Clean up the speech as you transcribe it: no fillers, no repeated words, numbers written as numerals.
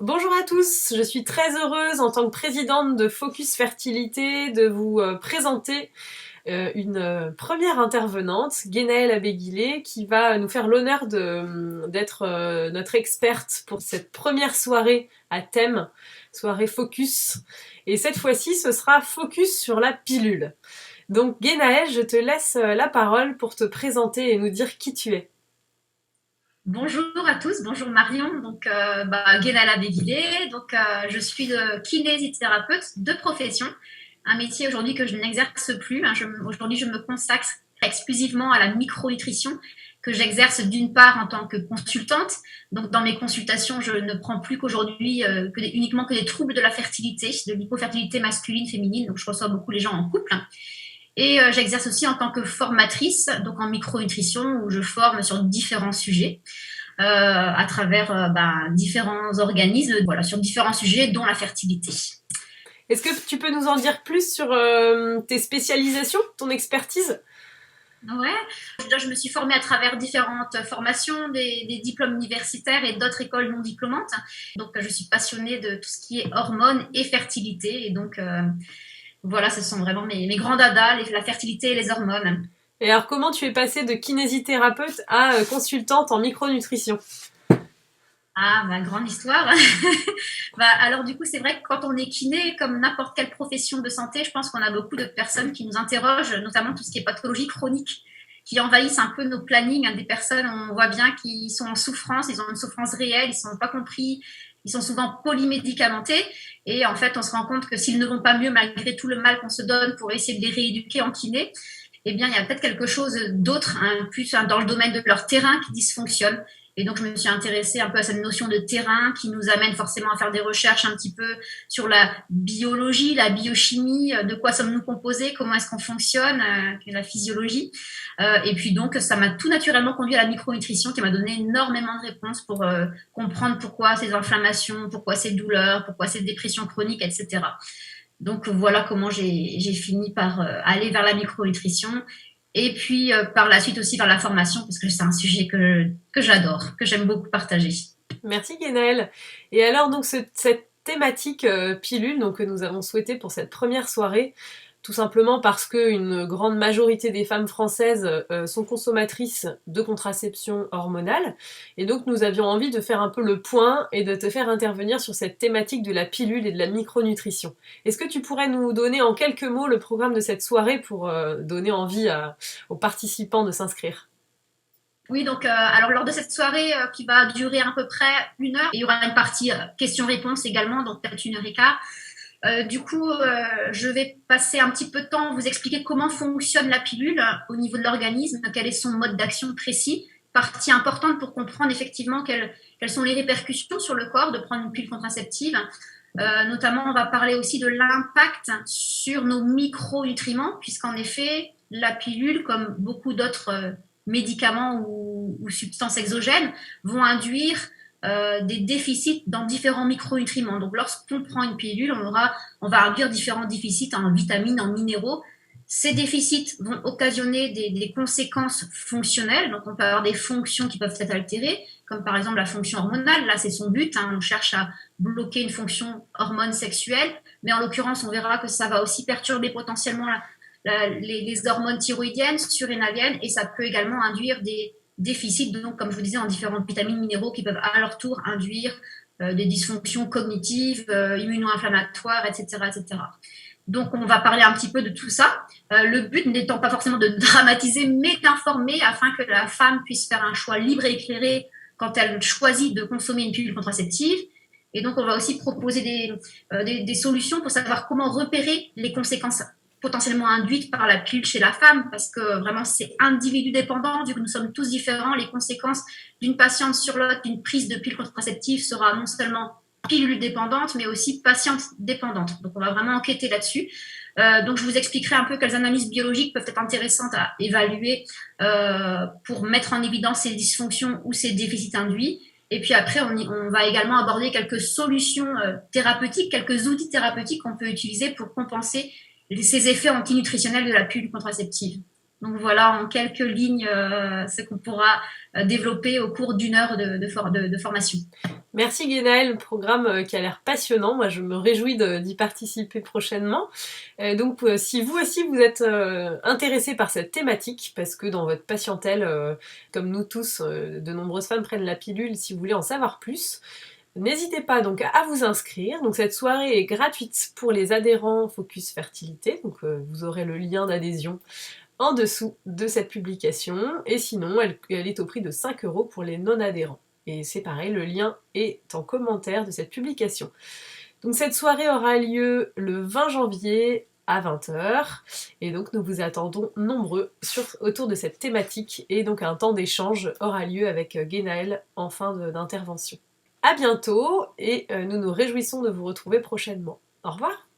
Bonjour à tous, je suis très heureuse en tant que présidente de Focus Fertilité de vous présenter une première intervenante, Guénaëlle Abéguilé, qui va nous faire l'honneur d'être notre experte pour cette première soirée à thème, soirée Focus. Et cette fois-ci, ce sera Focus sur la pilule. Donc Guénaëlle, je te laisse la parole pour te présenter et nous dire qui tu es. Bonjour à tous, bonjour Marion, Guénala Abéguilé, je suis kinésithérapeute de profession, un métier aujourd'hui que je n'exerce plus. Aujourd'hui, je me consacre exclusivement à la micronutrition que j'exerce d'une part en tant que consultante. Donc dans mes consultations, je ne prends plus qu'aujourd'hui uniquement que des troubles de la fertilité, de l'hypofertilité masculine, féminine. Donc je reçois beaucoup les gens en couple. Et j'exerce aussi en tant que formatrice, donc en micronutrition, où je forme sur différents sujets, à travers différents organismes, voilà, sur différents sujets, dont la fertilité. Est-ce que tu peux nous en dire plus sur tes spécialisations, ton expertise? Ouais, je me suis formée à travers différentes formations, des diplômes universitaires et d'autres écoles non diplômantes. Donc, je suis passionnée de tout ce qui est hormones et fertilité. Et donc, voilà, ce sont vraiment mes grands dadas, la fertilité et les hormones. Et alors, comment tu es passée de kinésithérapeute à consultante en micronutrition? Ah, grande histoire. Alors du coup, c'est vrai que quand on est kiné, comme n'importe quelle profession de santé, je pense qu'on a beaucoup de personnes qui nous interrogent, notamment tout ce qui est pathologie chronique, qui envahissent un peu nos plannings, hein. Des personnes, on voit bien qu'ils sont en souffrance, ils ont une souffrance réelle, ils ne sont pas compris, ils sont souvent polymédicamentés. Et en fait, on se rend compte que s'ils ne vont pas mieux, malgré tout le mal qu'on se donne pour essayer de les rééduquer en kiné, eh bien, il y a peut-être quelque chose d'autre, hein, plus dans le domaine de leur terrain qui dysfonctionne. Et donc, je me suis intéressée un peu à cette notion de terrain qui nous amène forcément à faire des recherches un petit peu sur la biologie, la biochimie, de quoi sommes-nous composés, comment est-ce qu'on fonctionne, la physiologie. Et puis donc, ça m'a tout naturellement conduit à la micronutrition qui m'a donné énormément de réponses pour comprendre pourquoi ces inflammations, pourquoi ces douleurs, pourquoi ces dépressions chroniques, etc. Donc voilà comment j'ai fini par aller vers la micronutrition et puis par la suite aussi vers la formation parce que c'est un sujet que j'adore, que j'aime beaucoup partager. Merci Guénaëlle. Et alors, donc, cette thématique pilule donc, que nous avons souhaité pour cette première soirée, tout simplement parce qu'une grande majorité des femmes françaises sont consommatrices de contraception hormonale. Et donc, nous avions envie de faire un peu le point et de te faire intervenir sur cette thématique de la pilule et de la micronutrition. Est-ce que tu pourrais nous donner en quelques mots le programme de cette soirée pour donner envie aux participants de s'inscrire? Oui, alors lors de cette soirée qui va durer à peu près 1 heure, il y aura une partie questions-réponses également, donc peut-être 1 heure et quart. Je vais passer un petit peu de temps, vous expliquer comment fonctionne la pilule au niveau de l'organisme, quel est son mode d'action précis, partie importante pour comprendre effectivement quelles sont les répercussions sur le corps de prendre une pilule contraceptive. Notamment, on va parler aussi de l'impact sur nos micronutriments, puisqu'en effet, la pilule, comme beaucoup d'autres médicaments ou substances exogènes, vont induire des déficits dans différents micronutriments. Donc, lorsqu'on prend une pilule, on va induire différents déficits en vitamines, en minéraux. Ces déficits vont occasionner des conséquences fonctionnelles. Donc, on peut avoir des fonctions qui peuvent être altérées, comme par exemple la fonction hormonale. Là, c'est son but, hein. On cherche à bloquer une fonction hormone sexuelle. Mais en l'occurrence, on verra que ça va aussi perturber potentiellement les hormones thyroïdiennes, surrénaliennes, et ça peut également induire des déficits, donc, comme je vous disais, en différentes vitamines, minéraux qui peuvent à leur tour induire des dysfonctions cognitives, immuno-inflammatoires, etc., etc. Donc, on va parler un petit peu de tout ça. Le but n'étant pas forcément de dramatiser, mais d'informer afin que la femme puisse faire un choix libre et éclairé quand elle choisit de consommer une pilule contraceptive. Et donc, on va aussi proposer des solutions pour savoir comment repérer les conséquences potentiellement induites par la pilule chez la femme, parce que vraiment c'est individu dépendant, vu que nous sommes tous différents. Les conséquences d'une patiente sur l'autre, d'une prise de pilule contraceptive sera non seulement pilule dépendante, mais aussi patiente dépendante. Donc on va vraiment enquêter là-dessus. Donc je vous expliquerai un peu quelles analyses biologiques peuvent être intéressantes à évaluer pour mettre en évidence ces dysfonctions ou ces déficits induits. Et puis après, on va également aborder quelques solutions thérapeutiques, quelques outils thérapeutiques qu'on peut utiliser pour compenser ces effets antinutritionnels de la pilule contraceptive. Donc voilà en quelques lignes ce qu'on pourra développer au cours d'une heure de formation. Merci Guénaëlle, programme qui a l'air passionnant. Moi, je me réjouis d'y participer prochainement. Donc, si vous aussi vous êtes intéressé par cette thématique, parce que dans votre patientèle, comme nous tous, de nombreuses femmes prennent la pilule, si vous voulez en savoir plus, n'hésitez pas donc à vous inscrire. Donc, cette soirée est gratuite pour les adhérents Focus Fertilité. Donc, vous aurez le lien d'adhésion en dessous de cette publication. Et sinon, elle est au prix de 5 € pour les non-adhérents. Et c'est pareil, le lien est en commentaire de cette publication. Donc cette soirée aura lieu le 20 janvier à 20h. Et donc nous vous attendons nombreux autour de cette thématique. Et donc un temps d'échange aura lieu avec Guénaëlle en fin d'intervention. À bientôt et nous nous réjouissons de vous retrouver prochainement. Au revoir!